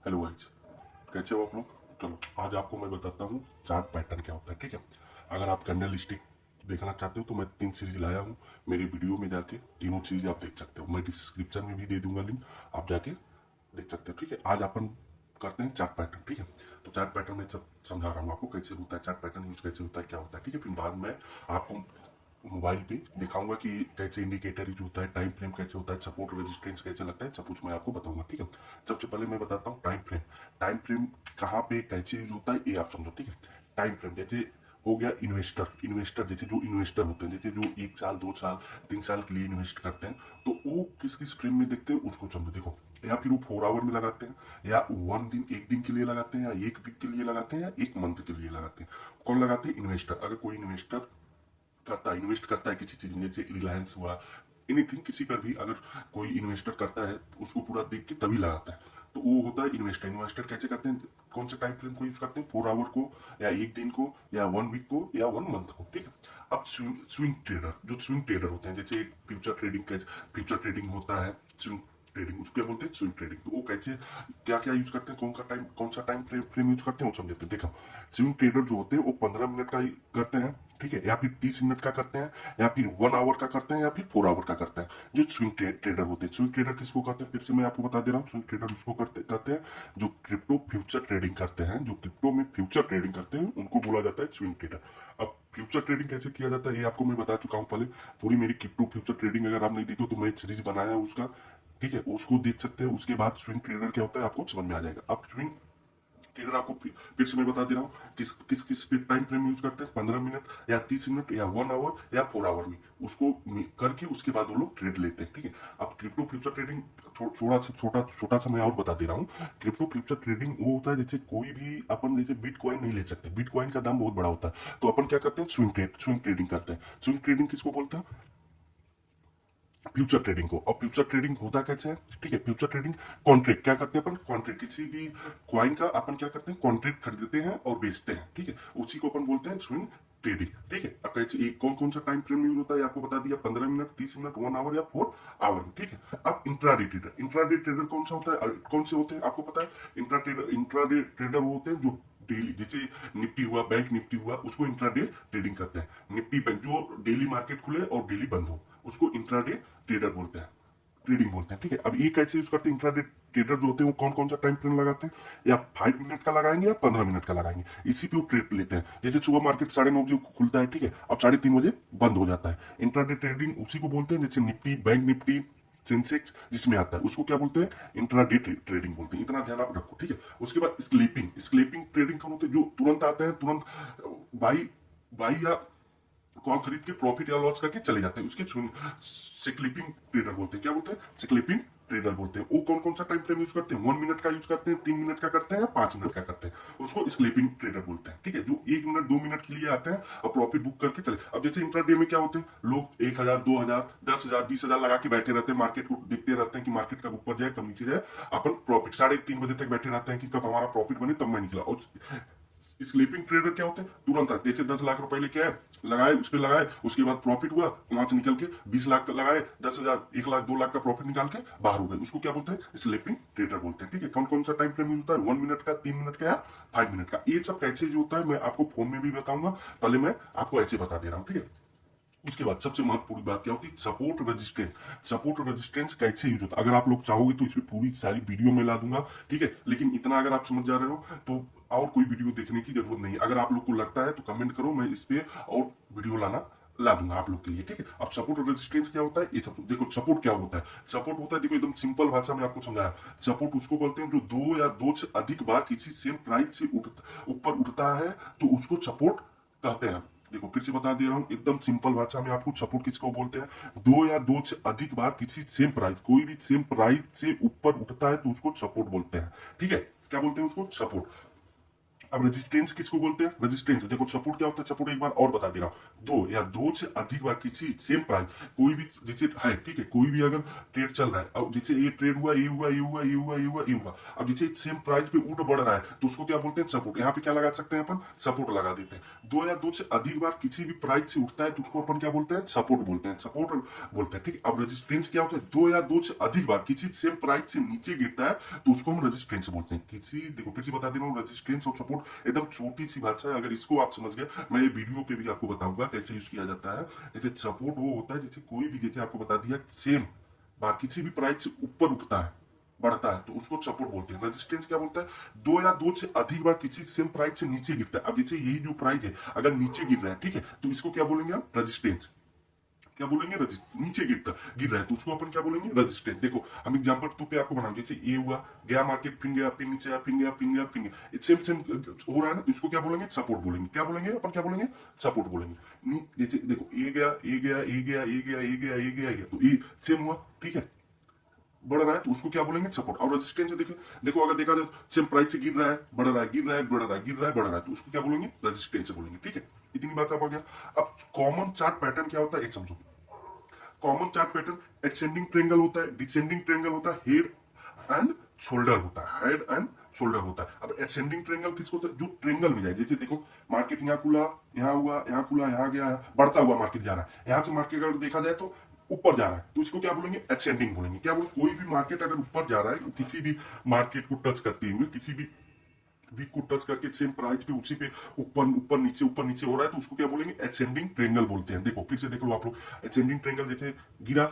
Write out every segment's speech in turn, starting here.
Hello guys, कैसे हो आप लोग। चलो आज आपको मैं बताता हूँ चार्ट पैटर्न क्या होता है। ठीक है, अगर आप कैंडल स्टिक देखना चाहते हो तो मैं 3 सीरीज लाया हूँ। मेरी वीडियो में जाके तीनों चीज आप देख सकते हो, मैं डिस्क्रिप्शन में भी दे दूंगा लिंक, आप जाके देख सकते हो। ठीक है, आज अपन करते हैं चार्ट पैटर्न। ठीक है, तो चार्ट पैटर्न में सब समझा रहा हूँ आपको कैसे होता है चार्ट पैटर्न, यूज कैसे होता है, क्या होता है। ठीक है, फिर बाद में आपको मोबाइल पे दिखाऊंगा कि कैसे इंडिकेटर यूज होता है, टाइम फ्रेम कैसे होता है, सपोर्ट रेजिस्टेंस कैसे लगता है, सब कुछ मैं आपको बताऊंगा। ठीक है, सबसे पहले मैं बताता हूँ टाइम फ्रेम। टाइम फ्रेम कहाँ पे कैसे यूज होता है ये आप समझो। ठीक है, टाइम फ्रेम जैसे हो गया इन्वेस्टर। इन्वेस्टर जैसे जो इन्वेस्टर होते हैं, जैसे जो 1 साल 2 साल 3 साल के लिए इन्वेस्ट करते हैं, तो वो किस किस फ्रेम में देखते हैं उसको समझो। देखो, या फिर वो 4 आवर में लगाते हैं, या 1 दिन 1 दिन के लिए लगाते हैं, या 1 वीक के लिए लगाते हैं, या 1 मंथ के लिए लगाते हैं। कौन लगाते हैं? इन्वेस्टर। अगर कोई इन्वेस्टर करता है, इन्वेस्ट करता है किसी चीज में, जैसे रिलायंस हुआ, एनीथिंग, किसी पर भी अगर कोई इन्वेस्टर करता है उसको पूरा देख के तभी लगाता है, तो वो होता है इन्वेस्टर। इन्वेस्टर कैसे करते हैं, कौन से टाइम फ्रेम को यूज करते हैं? 4 आवर को, या 1 दिन को, या 1 वीक को, या 1 मंथ को। ठीक है, अब स्विंग ट्रेडर, जो स्विंग ट्रेडर होते हैं, जैसे फ्यूचर ट्रेडिंग, फ्यूचर ट्रेडिंग होता है, स्विंग ट्रेडिंग उसको क्या बोलते हैं? Swing trading. तो वो कैसे क्या क्या यूज करते हैं, कौन सा टाइम फ्रेम यूज करते हैं वो समझते हैं। देखो, स्विंग ट्रेडर जो होते हैं वो 15 मिनट का ही करते हैं, ठीक है, या फिर 30 मिनट का करते हैं, या फिर 1 आवर का करते हैं, या फिर 4 आवर का करते हैं। जो स्विंग ट्रेडर होते हैं, स्विंग ट्रेडर किसको कहते हैं फिर से मैं आपको बता दे रहा हूँ। स्विंग ट्रेडर उसको कहते हैं जो क्रिप्टो फ्यूचर ट्रेडिंग करते हैं, जो क्रिप्टो में फ्यूचर ट्रेडिंग करते हैं उनको बोला जाता है स्विंग ट्रेडर। अब फ्यूचर ट्रेडिंग कैसे किया जाता है ये आपको मैं बता चुका हूँ पहले। पूरी मेरी क्रिप्टो फ्यूचर ट्रेडिंग अगर आप नहीं देखो तो मैं एक सीरीज बनाया है उसका, ठीक है, उसको देख सकते हैं। उसके बाद स्विंग ट्रेडर क्या होता है आपको समझ में आ जाएगा। अब स्विंग ट्रेडर आपको फिर से मैं बता दे रहा हूँ किस किस किस टाइम फ्रेम यूज करते हैं, 15 मिनट या 30 मिनट या 1 आवर या 4 आवर में, उसको करके उसके बाद वो लोग ट्रेड लेते हैं। ठीक है, अब क्रिप्टो फ्यूचर ट्रेडिंग थोड़ा सा छोटा छोटा सा मैं और बता दे रहा हूँ। क्रिप्टो फ्यूचर ट्रेडिंग वो होता है जैसे कोई भी अपन जैसे बिटकॉइन नहीं ले सकते, बिटकॉइन का दाम बहुत बड़ा होता है, तो अपन क्या करते हैं? स्विंग ट्रेडिंग करते हैं। स्विंग ट्रेडिंग किसको बोलते हैं? फ्यूचर ट्रेडिंग को। और फ्यूचर ट्रेडिंग होता कैसे है? ठीक है, फ्यूचर ट्रेडिंग कॉन्ट्रैक्ट क्या करते हैं अपन? कॉन्ट्रैक्ट किसी भी क्वाइन का अपन क्या करते हैं? कॉन्ट्रैक्ट खरीदते हैं और बेचते हैं। ठीक है, उसी को अपन बोलते हैं स्विंग ट्रेडिंग। ठीक है, अब कैसे कौन कौन सा टाइम फ्रेम यूज होता है आपको बता दिया, 15 मिनट, 30 मिनट, 1 आवर या 4 आवर में। ठीक है, अब इंट्राडे ट्रेडर, इंट्राडे ट्रेडर कौन सा होता है, कौन से होते हैं आपको पता है? इंट्राडे ट्रेडर वो होते हैं जो डेली, जैसे निफ्टी हुआ, बैंक निफ्टी हुआ, उसको इंट्राडे ट्रेडिंग करते हैं। निफ्टी बैंक जो डेली मार्केट खुले और डेली बंद हो, उसको इंट्राडे ट्रेडर बोलते हैं, ट्रेडिंग बोलते हैं। ठीक है, अब ये कैसे यूज करते हैं? इंट्राडे ट्रेडर जो होते हैं वो कौन कौन सा टाइम फ्रेम लगाते हैं? या 5 मिनट का लगाएंगे, या 15 मिनट का लगाएंगे, इसी पे वो ट्रेड लेते हैं। जैसे सुबह मार्केट 9:30 बजे खुलता है, ठीक है, अब 3:30 बजे बंद हो जाता है। इंट्राडे ट्रेडिंग उसी को बोलते हैं, जैसे निफ्टी, बैंक निफ्टी, सेंसेक्स जिसमें आता है उसको क्या बोलते हैं? इंट्राडे ट्रेडिंग बोलते हैं। इतना ध्यान आप रखो। ठीक है, उसके बाद स्क्लेपिंग, स्क्लेपिंग ट्रेडिंग कौन होते हैं? जो तुरंत आते हैं, तुरंत बाई बाई या कॉल खरीद के प्रॉफिट या लॉस करके चले जाते हैं, उसके स्क्लिपिंग ट्रेडर बोलते हैं। क्या बोलते हैं? स्क्लिपिंग ट्रेडर बोलते हैं। वो कौन कौन सा टाइम फ्रेम यूज करते हैं? 1 मिनट का यूज करते हैं, 3 मिनट का करते हैं, या 5 मिनट का करते हैं, उसको स्क्लिपिंग ट्रेडर बोलते हैं। ठीक है, जो 1 मिनट 2 मिनट के लिए आते हैं और प्रॉफिट बुक करके चले। अब जैसे इंट्राडे में क्या होते हैं, लोग 1,000 2,000 10,000 20,000 लगा के बैठे रहते हैं, मार्केट को देखते रहते हैं कि मार्केट कब ऊपर जाए कब नीचे जाए। अपन प्रॉफिट 3:30 बजे तक बैठे रहते हैं कि कब हमारा प्रॉफिट बने, तब मैं निकला। और स्लीपिंग ट्रेडर क्या होते हैं? तुरंत आते, जैसे 10 लाख रुपए लेके आए, लगाए, उस पर लगाए, उसके बाद प्रॉफिट हुआ, वहां से निकल के 20 लाख का लगाए, 10,000 1 लाख 2 लाख का प्रॉफिट निकाल के बाहर हो गए, उसको क्या बोलते हैं? स्लीपिंग ट्रेडर बोलते हैं। ठीक है, कौन कौन सा टाइम फ्रेम यूज होता है? 1 मिनट का, 3 मिनट का, या 5 मिनट का। ये सब कैसे यूज होता है मैं आपको फोन में भी बताऊंगा, पहले मैं आपको ऐसे बता दे रहा हूँ। ठीक है, उसके बाद सबसे महत्वपूर्ण बात क्या होती है? Support resistance. सपोर्ट रेजिस्टेंस कैसे यूज होता है अगर आप लोग चाहोगे तो इसमें पूरी सारी वीडियो में ला दूंगा। ठीक है, लेकिन इतना अगर आप समझ जा रहे हो तो और कोई वीडियो देखने की जरूरत नहीं। अगर आप लोग को लगता है तो कमेंट करो, मैं इस पे और वीडियो ला दूंगा आप लोग के लिए। ठीक है, अब सपोर्ट और रेजिस्टेंस क्या होता है ये सब देखो। सपोर्ट क्या होता है? सपोर्ट होता है, देखो एकदम सिंपल भाषा में आपको समझाया। सपोर्ट उसको बोलते हैं जो दो या दो से अधिक बार किसी सेम प्राइस से ऊपर उठता है, तो उसको सपोर्ट कहते हैं। देखो फिर से बता दे रहा हूँ एकदम सिंपल भाषा में आपको, सपोर्ट किसको बोलते हैं? दो या दो से अधिक बार किसी सेम प्राइस, कोई भी सेम प्राइस से ऊपर उठता है तो उसको सपोर्ट बोलते हैं। ठीक है, क्या बोलते हैं उसको? सपोर्ट। अब रेजिस्टेंस किसको बोलते हैं? रेजिस्टेंस देखो, सपोर्ट क्या होता है? सपोर्ट एक बार और बता दे रहा हूँ, दो या दो से अधिक बार किसी सेम प्राइस कोई भी जैसे है, ठीक है, कोई भी अगर ट्रेड चल रहा है, अब जैसे ये ट्रेड हुआ, ये हुआ, ये हुआ, ये हुआ, ये हुआ, ये हुआ, अब जैसे सेम प्राइस पे उठ बढ़ रहा है तो उसको क्या बोलते हैं? सपोर्ट। यहाँ पे क्या लगा सकते हैं अपन? सपोर्ट लगा देते हैं। दो या दो से अधिक बार किसी भी प्राइस से उठता है तो उसको अपन क्या बोलते हैं? सपोर्ट बोलते हैं, सपोर्ट बोलते हैं, ठीक है। अब रेजिस्टेंस क्या होता है? दो या दो से अधिक बार किसी सेम प्राइस से नीचे गिरता है तो उसको हम रेजिस्टेंस बोलते हैं। किसी देखो फिर से बता दे रहा हूँ, रेजिस्टेंस और सपोर्ट एकदम छोटी सी भाषा है, अगर इसको आप समझ गए, मैं ये वीडियो पे भी आपको बताऊंगा कैसे यूज किया जाता है। जैसे सपोर्ट वो होता है जैसे कोई भी, जैसे आपको बता दिया, सेम बार किसी भी प्राइस से ऊपर उठता है, बढ़ता है तो उसको सपोर्ट बोलते हैं। रेजिस्टेंस क्या बोलता है? दो या दो से अधिक बार किसी सेम प्राइस से नीचे गिरता है। अब जैसे यही जो प्राइस है अगर नीचे गिर रहा है, ठीक है, तो इसको क्या बोलेंगे हम? रेजिस्टेंस। क्या बोलेंगे? नीचे गिर रहा है तो उसको अपन क्या बोलेंगे? रेजिस्टेंस। देखो हम एग्जांपल टू पे आपको बनाएंगे, जैसे ये हुआ, गया मार्केट, फिर गया, फिर नीचे आया, फिर गया, फिर गया, फिर गया, सेम सेम हो रहा है ना, तो इसको क्या बोलेंगे? सपोर्ट बोलेंगे। क्या बोलेंगे अपन? क्या बोलेंगे? सपोर्ट बोलेंगे। जैसे देखो ये गया, ये गया, ये गया, ये गया, ये गया, ये गया, ये गया, तो ये सेम हुआ, ठीक है, बढ़ रहा है तो उसको क्या बोलेंगे? सपोर्ट। और रेजिस्टेंस देखो, देखो अगर देखा जाए सेम प्राइस से गिर रहा है, बढ़ रहा है, गिर रहा है, बढ़ रहा है, गिर रहा है, बढ़ रहा है, तो उसको क्या बोलेंगे? रेजिस्टेंस बोलेंगे, ठीक है। इतनी बात आप हो गया। अब कॉमन चार्ट पैटर्न क्या होता है एक समझो। Common chart pattern ascending triangle होता है, डिसेंडिंग ट्रायंगल होता है, हेड एंड शोल्डर होता है, हेड एंड शोल्डर होता है। अब एसेंडिंग ट्रायंगल किसको होता है? जो ट्रायंगल में जाए, जैसे देखो मार्केट यहाँ खुला, यहाँ हुआ, यहाँ खुला, यहाँ गया, बढ़ता हुआ मार्केट जा रहा है, यहाँ से मार्केट अगर देखा जाए तो ऊपर जा रहा है तो इसको क्या बोलेंगे? एसेंडिंग बोलेंगे। क्या बोले? कोई भी मार्केट अगर ऊपर जा रहा है, किसी भी मार्केट को टच करते हुए, किसी भी वीक को टच करके सेम प्राइस पे उसी पे ऊपर नीचे हो रहा है तो उसको क्या बोलेंगे? एसेंडिंग ट्रायंगल बोलते हैं। देखो फिर से देख लो आप लोग, एसेंडिंग ट्रायंगल जैसे गिरा,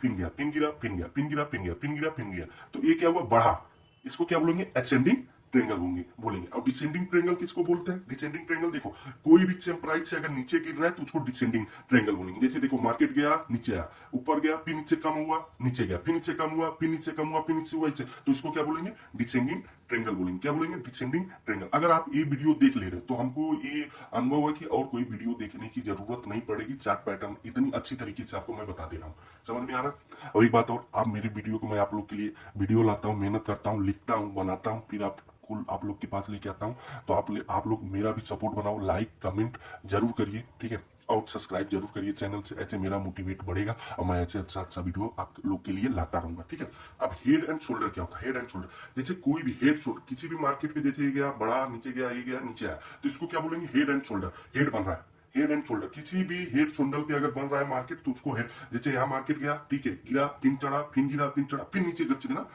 पिन गया, पिन गिरा, पिन गया, पिन गिरा, पिन गया, पिन गिरा, पिन गया, तो ये क्या हुआ? बढ़ा। इसको क्या बोलेंगे? एसेंडिंग ट्रायंगल होंगे बोलेंगे। और डिसेंडिंग ट्रायंगल किसको बोलते हैं? डिसेंडिंग ट्रायंगल देखो, कोई भी सेम प्राइस से अगर नीचे गिर रहा है तो उसको डिसेंडिंग ट्रायंगल बोलेंगे। जैसे देखो मार्केट गया, नीचे आया, ऊपर गया, फिर नीचे कम हुआ, नीचे गया, फिर नीचे कम हुआ, फिर नीचे कम हुआ, फिर नीचे हुआ, तो इसको क्या बोलेंगे? डिसेंडिंग ट्रायंगल बोलेंगे। क्या बोलेंगे? Descending triangle. अगर आप ये वीडियो देख ले रहे हो तो हमको ये अनुभव है कि और कोई वीडियो देखने की जरूरत नहीं पड़ेगी। चार्ट पैटर्न इतनी अच्छी तरीके से आपको मैं बता दे रहा हूँ, समझ में आ रहा है। और एक बात और, आप मेरी वीडियो को मैं आप लोग के लिए वीडियो लाता हूँ, मेहनत करता हूँ, लिखता हूँ, बनाता हूँ, फिर आप लोग के पास लेके आता हूँ, तो आप लोग मेरा भी सपोर्ट बनाओ, लाइक कमेंट जरूर करिए, ठीक है, और सब्सक्राइब जरूर करिए चैनल से। ऐसे मेरा मोटिवेट बढ़ेगा और मैं ऐसे अच्छा अच्छा वीडियो आप लोग के लिए लाता रहूंगा, ठीक है। अब हेड एंड शोल्डर क्या होता है? हेड एंड शोल्डर जैसे कोई भी हेड शोल्डर किसी भी मार्केट पे, जैसे ये गया बड़ा, नीचे गया, ये गया, नीचे आया, तो इसको क्या बोलेंगे? Head and shoulder. हेड बन रहा है, हेड एंड शोल्डर, किसी भी हेड शोल्डर पे अगर बन रहा है मार्केट तो उसको हेड। जैसे यहाँ मार्केट गया, ठीक है, गिरा, पिन चढ़ा, फिर गिरा, पिन चढ़ा, फिर नीचे चला,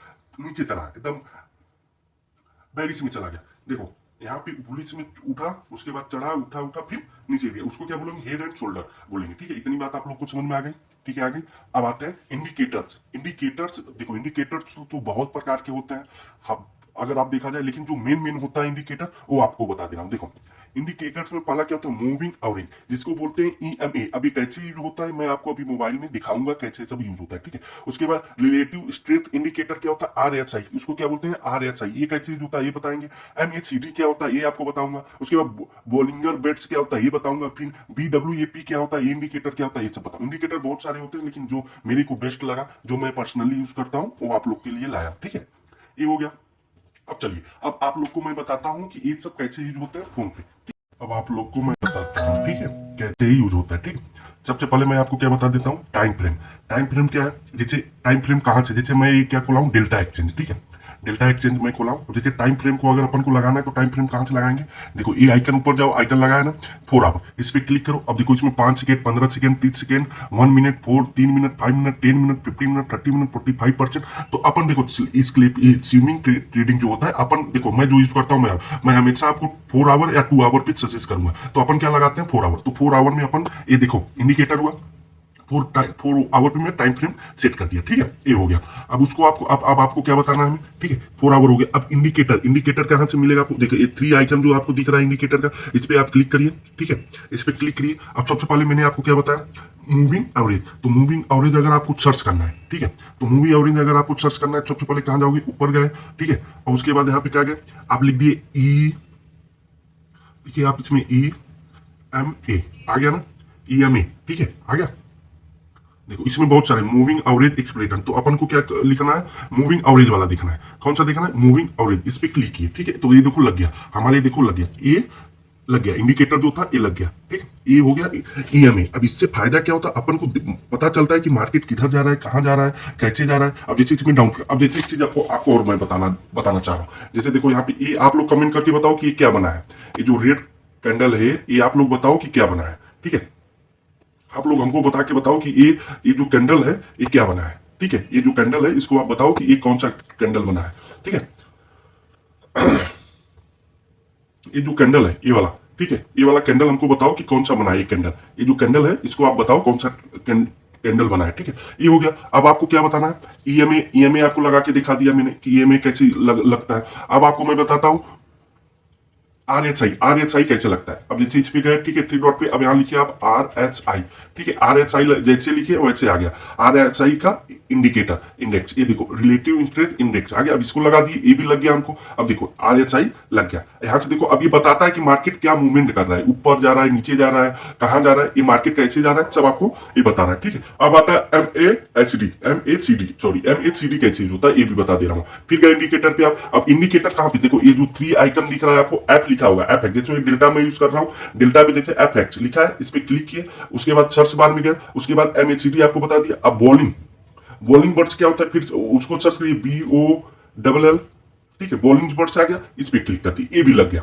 नीचे चला, एकदम बैरिस में चला गया। देखो यहाँ पे बुलिस में उठा, उसके बाद चढ़ा, उठा उठा, फिर नीचे गया, उसको क्या बोलेंगे? हेड एंड शोल्डर बोलेंगे, ठीक है। इतनी बात आप लोग को समझ में आ गई, ठीक है, आ गई। अब आते हैं इंडिकेटर्स। इंडिकेटर्स देखो, इंडिकेटर्स तो बहुत प्रकार के होते हैं, अगर आप देखा जाए, लेकिन जो मेन होता है इंडिकेटर वो आपको बता दे रहा हूँ। देखो इंडिकेटर्स में पहला क्या होता है? मूविंग एवरेज, जिसको बोलते हैं ईएमए। अभी कैसे यूज होता है मैं आपको अभी मोबाइल में दिखाऊंगा कैसे सब यूज होता है, ठीक है। उसके बाद रिलेटिव स्ट्रेंथ इंडिकेटर क्या होता है? आरएचआई, उसको क्या बोलते हैं? आरएचआई, ये कैसे यूज होता है ये बताएंगे। एमएचसीडी क्या होता है ये आपको बताऊंगा। उसके बाद बोलिंगर बेट्स क्या होता है ये बताऊंगा। फिर बीडब्ल्यूएपी क्या होता है, ये इंडिकेटर क्या होता है, ये सब बताऊंगा। इंडिकेटर बहुत सारे होते हैं, लेकिन जो मेरे को बेस्ट लगा, जो मैं पर्सनली यूज करता हूँ, वो आप लोग के लिए लाया, ठीक है। ये हो गया। अब चलिए, अब आप लोग को मैं बताता हूँ कि ये सब कैसे यूज होते हैं फोन पे। अब आप लोग को मैं बताता हूँ, ठीक है, कैसे ही यूज होता है, ठीक है। सबसे पहले मैं आपको क्या बता देता हूँ? Time frame. टाइम फ्रेम क्या है? जैसे टाइम फ्रेम कहाँ से, जैसे मैं क्या खोला हूँ? डेल्टा एक्सचेंज, ठीक है, डेल्टा एक्सचेंज में खोला हूँ। जैसे टाइम फ्रेम को अगर अपन को लगाना है तो टाइम फ्रेम कहाँ से लगाएंगे? देखो ये आइकन ऊपर जाओ, आइकन लगाया ना 4 आवर, इस पर क्लिक करो। अब देखो इसमें 5 second, 15 second, 30 second, 1 minute, 4, 3 minute, 5 minute, 10 minute, 15 minute, 30 minute, 45%। तो अपन देखो इस क्लिप स्विमिंग ट्रेडिंग जो होता है, अपन देखो मैं जो यूज करता हूँ, मैं हमेशा आपको 4 आवर या 2 आवर पे सजेस्ट करूंगा। तो अपन क्या लगाते हैं? 4 आवर। तो 4 आवर में अपन ये देखो इंडिकेटर हुआ, 4 आवर पे मैं टाइम फ्रेम सेट कर दिया, ठीक है, ये हो गया। अब उसको आपको अब आपको क्या बताना है हमें, ठीक है, 4 आवर हो गया। अब इंडिकेटर, इंडिकेटर कहाँ से मिलेगा आपको? देखो ये 3 आइकन जो आपको दिख रहा है इंडिकेटर का, इस पे आप क्लिक करिए, ठीक है, इस पे क्लिक करिए। अब सबसे पहले मैंने आपको क्या बताया? Moving average. तो मूविंग एवरेज अगर आपको सर्च करना है, ठीक है, तो मूविंग एवरेज अगर आपको सर्च करना है, सबसे पहले कहाँ जाओगे? ऊपर गए, ठीक है, और उसके बाद यहाँ पे क्या गए? आप लिख दिए ई, देखिए आप इसमें ई एम ए आ गया ना, ई एम ए, ठीक है, आ गया। देखो इसमें बहुत सारे मूविंग एवरेज एक्सप्रेशन, तो अपन को क्या लिखना है, मूविंग एवरेज वाला दिखना है। कौन सा दिखना है, मूविंग एवरेज, इस पे क्लिक किए, ठीक है। तो ये देखो लग गया हमारे, देखो लग गया, ये लग गया इंडिकेटर जो था, ये लग गया, ठीक है। ये हो गया ईएमए। अब इससे फायदा क्या होता है, अपन को पता चलता है कि मार्केट किधर जा रहा है, कहां जा रहा है, कैसे जा रहा है। अब जैसे इसमें डाउन, अब जैसे एक चीज आपको और मैं बताना चाह रहा हूं। जैसे देखो यहाँ पे ये आप लोग कमेंट करके बताओ कि ये क्या बना है, ये जो रेड कैंडल है ये आप लोग बताओ कि क्या बना है, ठीक है। आप लोग हमको बता के बताओ कि ये जो कैंडल है ये क्या बना है, ठीक है। ये जो कैंडल है इसको आप बताओ कि ये कौन सा कैंडल बना है, ठीक है। ये जो कैंडल है ये वाला, ठीक है, ये वाला कैंडल हमको बताओ कि कौन सा बना है ये कैंडल। ये जो कैंडल है इसको आप बताओ कौन सा कैंडल बना है, ठीक है। ये हो गया। अब आपको क्या बताना है, ईएमए आपको लगा के दिखा दिया मैंने कि ईएमए कैसी लगता है। अब आपको मैं बताता हूं आरएचआई कैसे लगता है। अब जैसे इस पे गए, ठीक है, थ्री डॉट पे, अब यहां लिखिए आप आरएचआई, ठीक है। आरएचआई जैसे लिखिए वैसे आ गया आरएचआई का इंडिकेटर इंडेक्स। ये देखो रिलेटिव इंटरेस्ट इंडेक्स आ गया। अब इसको लगा दिए, ये भी लग गया हमको। अब देखो आरएचआई लग गया। यहां से देखो अब ये बताता है कि मार्केट क्या मूवमेंट कर रहा है, ऊपर जा रहा है, नीचे जा रहा है, कहां जा रहा है, ये मार्केट कैसे जा रहा है, सब आपको ये बता रहा है, ठीक है। अब आता है एमएचडी कैसे होता है ये भी बता दे रहा हूं। फिर गए इंडिकेटर पे आप। अब इंडिकेटर कहां पे, देखो ये जो थ्री आइकन दिख रहा है आपको, एफ लिखा होगा, एफ एक्स, जैसे डेल्टा में यूज कर रहा हूं, डेल्टा पे जैसे एफ एक्स लिखा है, इस पे क्लिक किए, उसके बाद सर्च बार में गए, उसके बाद एमएचडी आपको बता दिया। अब बॉलिंग बर्ड्स क्या होता है, फिर उसको सर्च करिए, BOLL, ठीक है, बॉलिंग बर्ड्स आ गया, इस पे क्लिक कर दी, ये भी लग गया,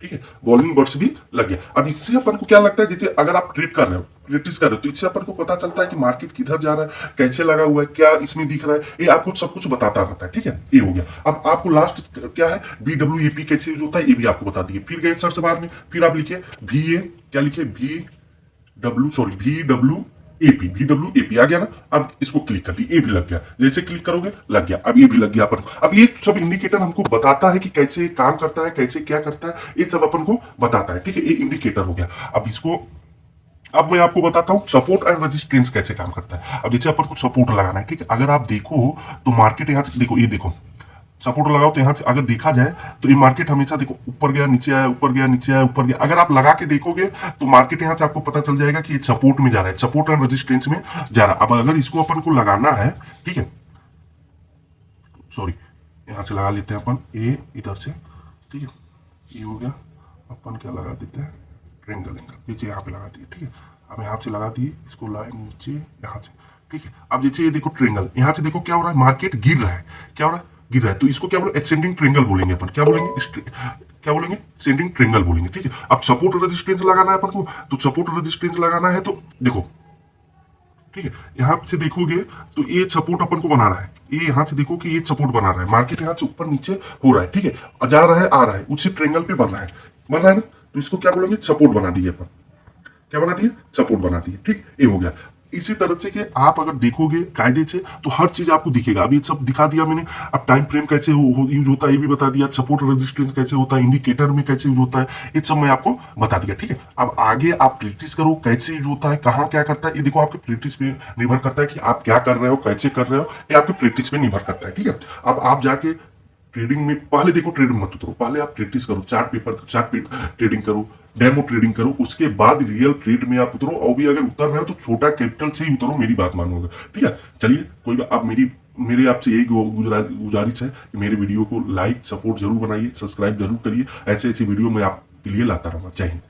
ठीक है, बॉलिंग बर्ड्स भी लग गया। अब इससे अपन को क्या लगता है, जैसे अगर आप ट्रेड कर रहे हो, प्रैक्टिस कर रहे हो, तो इससे अपन को पता चलता है कि मार्केट किधर जा रहा है, कैसे लगा हुआ है, क्या इसमें दिख रहा है, ये आपको सब कुछ बताता रहता है, ठीक है। ये हो गया। अब आपको लास्ट क्या है, BWAP कैसे यूज होता है ये भी आपको बता दिए। फिर गए सर्च बार में, फिर आप लिखे VA, क्या लिखे, VWAP आ गया ना। अब इसको क्लिक कर दी, ये भी लग गया, जैसे क्लिक करोगे लग गया। अब ये भी लग गया अपन को। अब ये सब इंडिकेटर हमको बताता है कि कैसे काम करता है, कैसे क्या करता है, ये सब अपन को बताता है, ठीक है। ये इंडिकेटर हो गया। अब मैं आपको बताता हूं सपोर्ट एंड रेजिस्टेंस कैसे काम करता है। अब जैसे अपन को सपोर्ट लगाना है, ठीक है। अगर आप देखो तो मार्केट यहां से देखो, ये देखो सपोर्ट लगाओ, तो यहां से अगर देखा जाए तो ये मार्केट हमेशा देखो ऊपर गया, नीचे आया, ऊपर गया, नीचे आया, ऊपर गया। अगर आप लगा के देखोगे तो मार्केट यहां से आपको पता चल जाएगा कि ये सपोर्ट में जा रहा है, सपोर्ट एंड रेजिस्टेंस में जा रहा है। अब अगर इसको अपन को लगाना है, ठीक है, सॉरी, यहां से लगा लेते हैं अपन ये इधर से, ठीक है, ये हो गया। अपन क्या लगा देते हैं, ट्रेंगल एंगल, नीचे यहाँ पे लगा दिए, ठीक है। अब यहाँ से लगा दिए, इसको लाए नीचे यहाँ से, ठीक है। अब जैसे ये देखो ट्रेंगल, यहाँ से देखो क्या हो रहा है, मार्केट गिर रहा है, क्या हो रहा है, गिर रहा है। तो इसको क्या बोले, एसेंडिंग ट्रेंगल बोलेंगे अपन, क्या बोलेंगे, एसेंडिंग ट्रेंगल बोलेंगे, ठीक है। अब सपोर्ट रेजिस्टेंस लगाना है अपन को, तो सपोर्ट रेजिस्टेंस लगाना है, तो देखो, ठीक है, यहां से देखोगे तो ये सपोर्ट अपन को बना रहा है, ये यहां से देखो कि ये सपोर्ट बना रहा है, मार्केट यहां से ऊपर नीचे हो रहा है, ठीक है, जा रहा है, आ रहा है, उसी ट्रेंगल पे बन रहा है ना। तो इसको क्या बोलेंगे, सपोर्ट बना दिए अपन, क्या बना दिए, सपोर्ट बना दिए, ठीक, ये हो गया। इसी तरह से कि आप अगर देखोगे कायदे से तो हर चीज आपको दिखेगा। अभी सब दिखा दिया मैंने। अब टाइम फ्रेम कैसे यूज होता है ये भी बता दिया, सपोर्ट रेजिस्टेंस कैसे होता है, इंडिकेटर में कैसे यूज होता है, ये सब मैं आपको बता दिया, ठीक है। अब आगे आप प्रैक्टिस करो कैसे यूज होता है, कहाँ क्या करता है, ये देखो आपके प्रैक्टिस पे निर्भर करता है कि आप क्या कर रहे हो, कैसे कर रहे हो, ये आपके प्रैक्टिस पे निर्भर करता है, ठीक है। अब आप जाके ट्रेडिंग में पहले देखो, ट्रेडिंग मत उतरो, पहले आप प्रैक्टिस करो, चार्ट पे ट्रेडिंग करो, डेमो ट्रेडिंग करो, उसके बाद रियल ट्रेड में आप उतरो। और भी अगर उतर रहे हो तो छोटा कैपिटल से ही उतरो, मेरी बात मानोगे, ठीक है। चलिए कोई बात, अब मेरे आपसे यही गुजारिश है कि मेरे वीडियो को लाइक सपोर्ट जरूर बनाइए, सब्सक्राइब जरूर करिए। ऐसे वीडियो मैं आपके लिए लाता रहूंगा। जय हिंद।